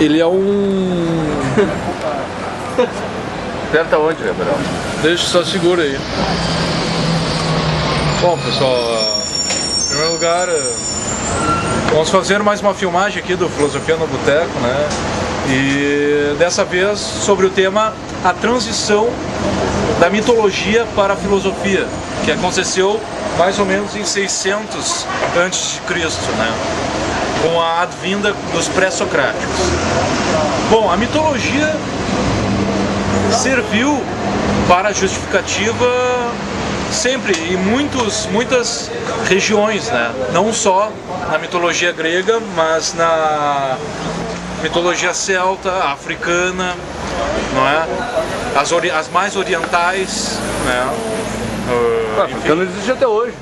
ele é um... Aperta onde, Gabriel? Deixa, só segura aí. Bom, pessoal, em primeiro lugar, vamos fazer mais uma filmagem aqui do Filosofia no Boteco, né? E dessa vez sobre o tema a transição da mitologia para a filosofia, que aconteceu mais ou menos em 600 a.C., né? Com a advinda dos pré-socráticos. Bom, a mitologia serviu para justificativa sempre em muitas regiões, né? Não só na mitologia grega, mas na mitologia celta, africana, não é? As mais orientais, né? A africana existe até hoje.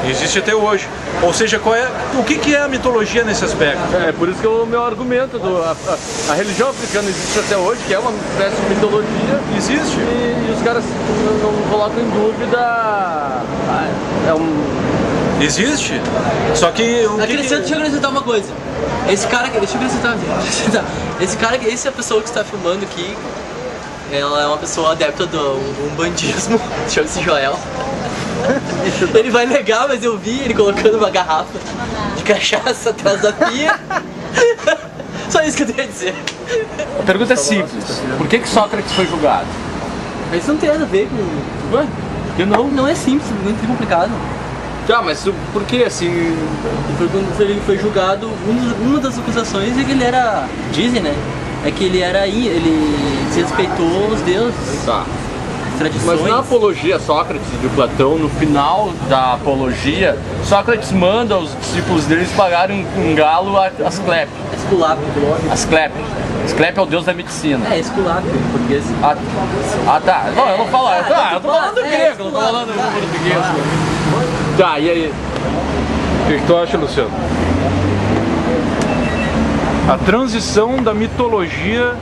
Existe até hoje. Ou seja, o que é a mitologia nesse aspecto? É por isso que o meu argumento, a religião africana existe até hoje, que é uma espécie de mitologia. Existe. E os caras não colocam em dúvida. Existe. Só que deixa eu acrescentar uma coisa. Esse cara, deixa eu acrescentar. Essa pessoa que está filmando aqui, ela é uma pessoa adepta do umbandismo, chama-se Joel. Ele vai negar, mas eu vi ele colocando uma garrafa de cachaça atrás da pia. Só isso que eu tenho a dizer. A pergunta é simples. Por que Sócrates foi julgado? Isso não tem nada a ver com... Ué? Porque não? Não é simples, muito complicado. Tá, mas por que assim? Ele foi julgado, uma das acusações é que ele era... Dizem, né? É que ele se respeitou os deuses. Tá. Tradições. Mas na apologia Sócrates de Platão, no final da apologia, Sócrates manda os discípulos deles pagarem um galo a Asclepio. Esculápio. Asclepio. Asclepio é o deus da medicina. É, Esculápio em português. Tá. Não, eu não falo. Eu tô falando grego, não tô falando português. Tá, e aí? O que tu acha, Luciano? A transição da mitologia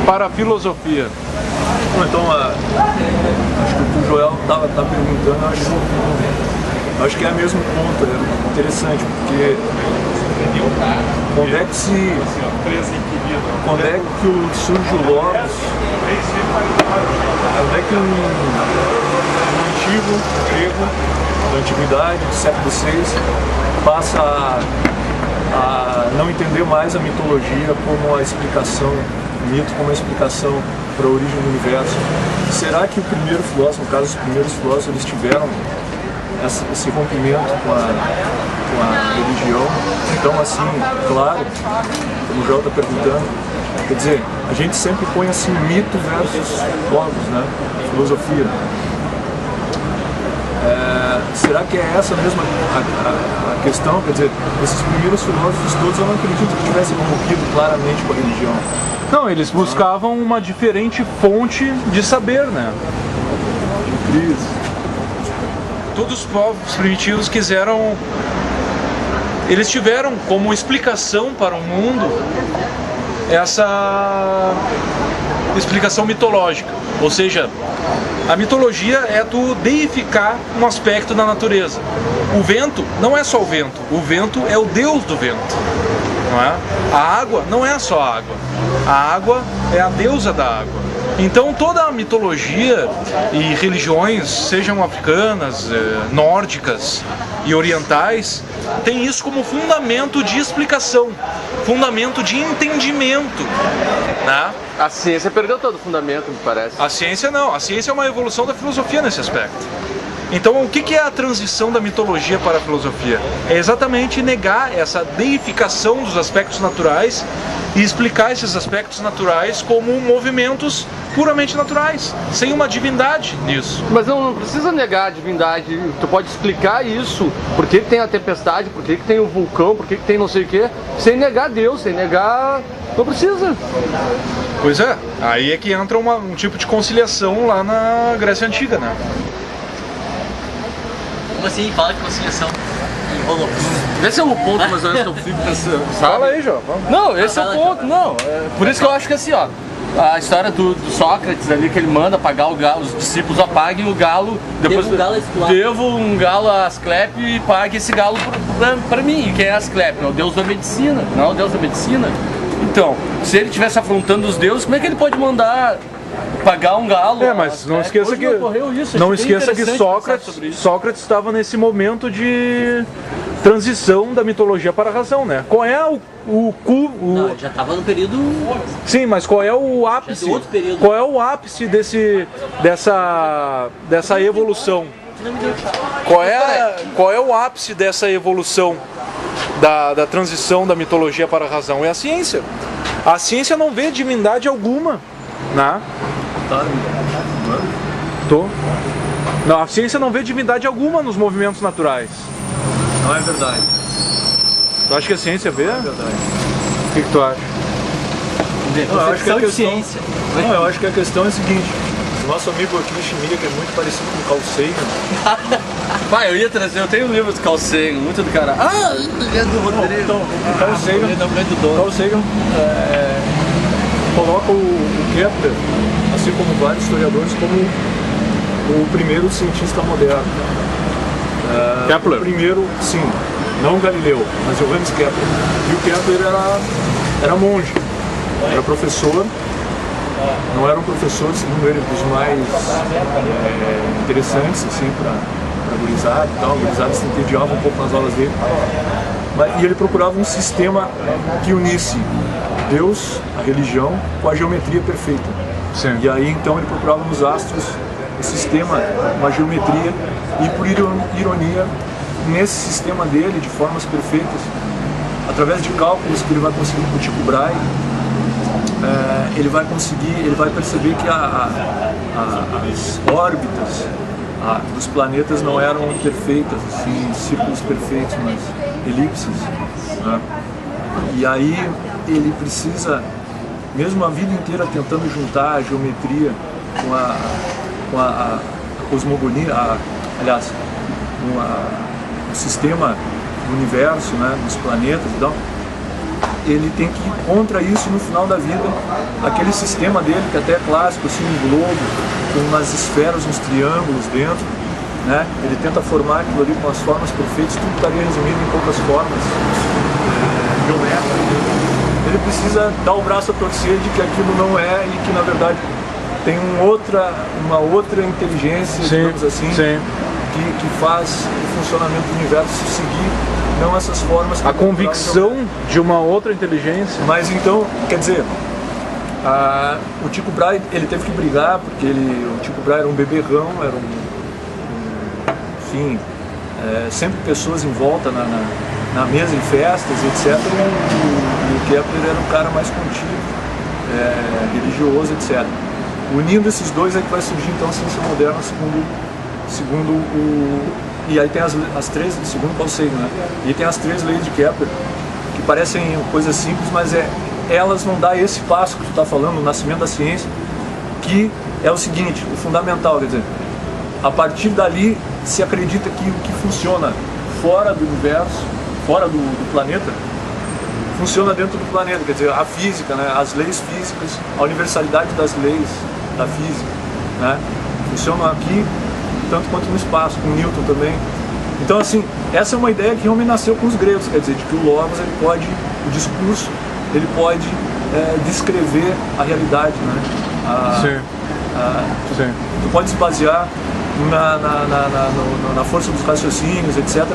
para a filosofia. Então, acho que o que o Joel tá perguntando, acho que é o mesmo ponto, é interessante, porque quando é que surge o Logos, quando é que um antigo grego da antiguidade, do século VI, passa a não entender mais a mitologia como a explicação, o mito como a explicação para a origem do universo. Será que o primeiro filósofo, no caso os primeiros filósofos, eles tiveram esse rompimento com a religião? Então, assim, claro, como o João está perguntando, quer dizer, a gente sempre põe assim mito versus logos, né? Filosofia. Será que é essa mesma a questão? Quer dizer, esses primeiros filósofos todos, eu não acredito que tivessem rompido claramente com a religião. Não, eles buscavam uma diferente fonte de saber, né? Isso. Todos os povos primitivos quiseram... Eles tiveram como explicação para o mundo essa explicação mitológica. Ou seja, a mitologia é tu deificar um aspecto da natureza. O vento não é só o vento é o deus do vento. Não é? A água não é só a água. A água é a deusa da água. Então toda a mitologia e religiões, sejam africanas, nórdicas e orientais, tem isso como fundamento de explicação, fundamento de entendimento, né? A ciência perdeu todo o fundamento, me parece. A ciência não, a ciência é uma evolução da filosofia nesse aspecto. Então, o que é a transição da mitologia para a filosofia? É exatamente negar essa deificação dos aspectos naturais e explicar esses aspectos naturais como movimentos puramente naturais, sem uma divindade nisso. Mas não precisa negar a divindade, tu pode explicar isso, por que tem a tempestade, por que tem o vulcão, por que tem não sei o que, sem negar Deus, sem negar... Não precisa. Pois é, aí é que entra um tipo de conciliação lá na Grécia Antiga, né? Como assim? Fala de conciliação. Enrolou. Esse é o ponto, mas eu fico pensando, sabe? Fala aí, João. Não, esse é o ponto, não. Por isso que eu acho que assim, ó, a história do Sócrates ali, que ele manda pagar o galo, os discípulos apaguem o galo, depois devo um galo a Asclepio e pague esse galo pra mim. E quem é Asclepio? É o deus da medicina, não é o deus da medicina? Então, se ele estivesse afrontando os deuses, como é que ele pode mandar pagar um galo? Mas não esqueça que Sócrates estava nesse momento de transição da mitologia para a razão, né? Qual é Não, já estava no período... Sim, mas qual é o ápice? Outro período. Qual é o ápice dessa evolução? Qual é o ápice dessa evolução da transição da mitologia para a razão? É a ciência. A ciência não vê divindade alguma, né? Não, a ciência não vê divindade alguma nos movimentos naturais. Não é verdade. Tu acha que a ciência vê? Não é verdade. O que tu acha? Eu acho que a questão é a seguinte. O nosso amigo aqui de chimia, que é muito parecido com o Carl Sagan. Eu ia trazer, eu tenho um livro do Carl Sagan, muito do cara. É do Rodrigo. Então, o Carl Sagan coloca o Kepler, assim como vários historiadores, como o primeiro cientista moderno. Kepler? O primeiro, sim, não Galileu, mas Johannes Kepler. E o Kepler era monge, era professor. Não era um professor, segundo ele, dos mais interessantes, assim, para a gurizada e tal. A gurizada se entediava um pouco nas aulas dele. E ele procurava um sistema que unisse Deus, a religião, com a geometria perfeita. Sim. E aí, então, ele procurava nos astros um sistema, uma geometria, e por ironia, nesse sistema dele, de formas perfeitas, através de cálculos que ele vai conseguir com o Tycho Brahe, ele vai perceber que as órbitas dos planetas não eram perfeitas, assim, círculos perfeitos, mas elipses, né? E aí ele precisa, mesmo a vida inteira tentando juntar a geometria com a cosmogonia, aliás, com o sistema do universo, né, dos planetas e tal, ele tem que ir contra isso no final da vida. Aquele sistema dele, que até é clássico, assim, um globo, com umas esferas, uns triângulos dentro, né? Ele tenta formar aquilo ali com as formas perfeitas, tudo estaria resumido em poucas formas geométricas. Ele precisa dar o braço a torcer de que aquilo não é, e que na verdade tem uma outra inteligência, digamos assim, que faz o funcionamento do universo seguir, não essas formas. A convicção de uma outra inteligência. Mas então, quer dizer, o Tycho Brahe, ele teve que brigar, porque o Tycho Brahe era um beberrão, era enfim, sempre pessoas em volta na mesa, em festas, etc. E o Kepler era um cara mais contido, religioso, etc. Unindo esses dois é que vai surgir então a ciência moderna, segundo o... E aí tem as três, segundo Carl Sagan, né? E tem as três leis de Kepler, que parecem coisas simples, mas elas vão dar esse passo que tu está falando, o nascimento da ciência, que é o seguinte, o fundamental, quer dizer, a partir dali se acredita que o que funciona fora do universo, fora do planeta, funciona dentro do planeta, quer dizer, a física, né? As leis físicas, a universalidade das leis da física, né? Funcionam aqui tanto quanto no espaço, com Newton também. Então, assim, essa é uma ideia que realmente nasceu com os gregos, quer dizer, de que o Logos, o discurso, ele pode descrever a realidade, né? Tu pode se basear na força dos raciocínios, etc.,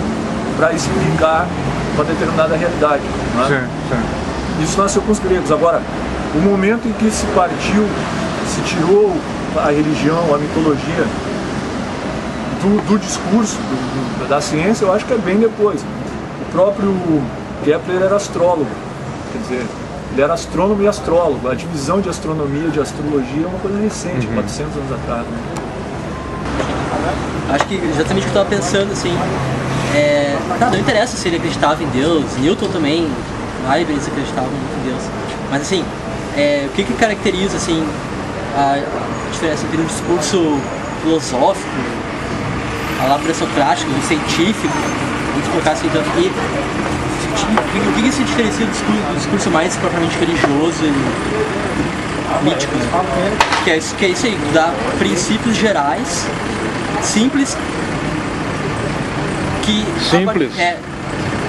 para explicar uma determinada realidade, né? Isso nasceu com os gregos. Agora, o momento em que se tirou a religião, a mitologia do discurso, da ciência, eu acho que é bem depois. O próprio Kepler era astrólogo, quer dizer, ele era astrônomo e astrólogo. A divisão de astronomia e de astrologia é uma coisa recente, 400 anos atrás, né? Acho que exatamente o que eu estava pensando, assim, não interessa se ele acreditava em Deus, Newton também, Leibniz acreditava muito em Deus, mas assim, o que caracteriza, assim, a diferença entre um discurso filosófico, a lá pré-socrático, um científico, vamos colocar assim, então, o que se diferencia do discurso mais propriamente religioso e mítico, né? Que é isso aí, dá princípios gerais, simples,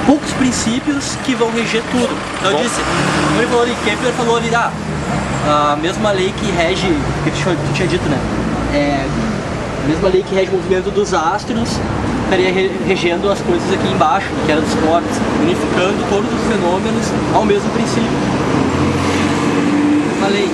poucos princípios que vão reger tudo. Então eu disse, como ele falou ali, Kepler falou ali, a mesma lei que rege, que tu tinha dito, né? A mesma lei que rege o movimento dos astros estaria regendo as coisas aqui embaixo, que era dos corpos, unificando todos os fenômenos ao mesmo princípio. Uma lei.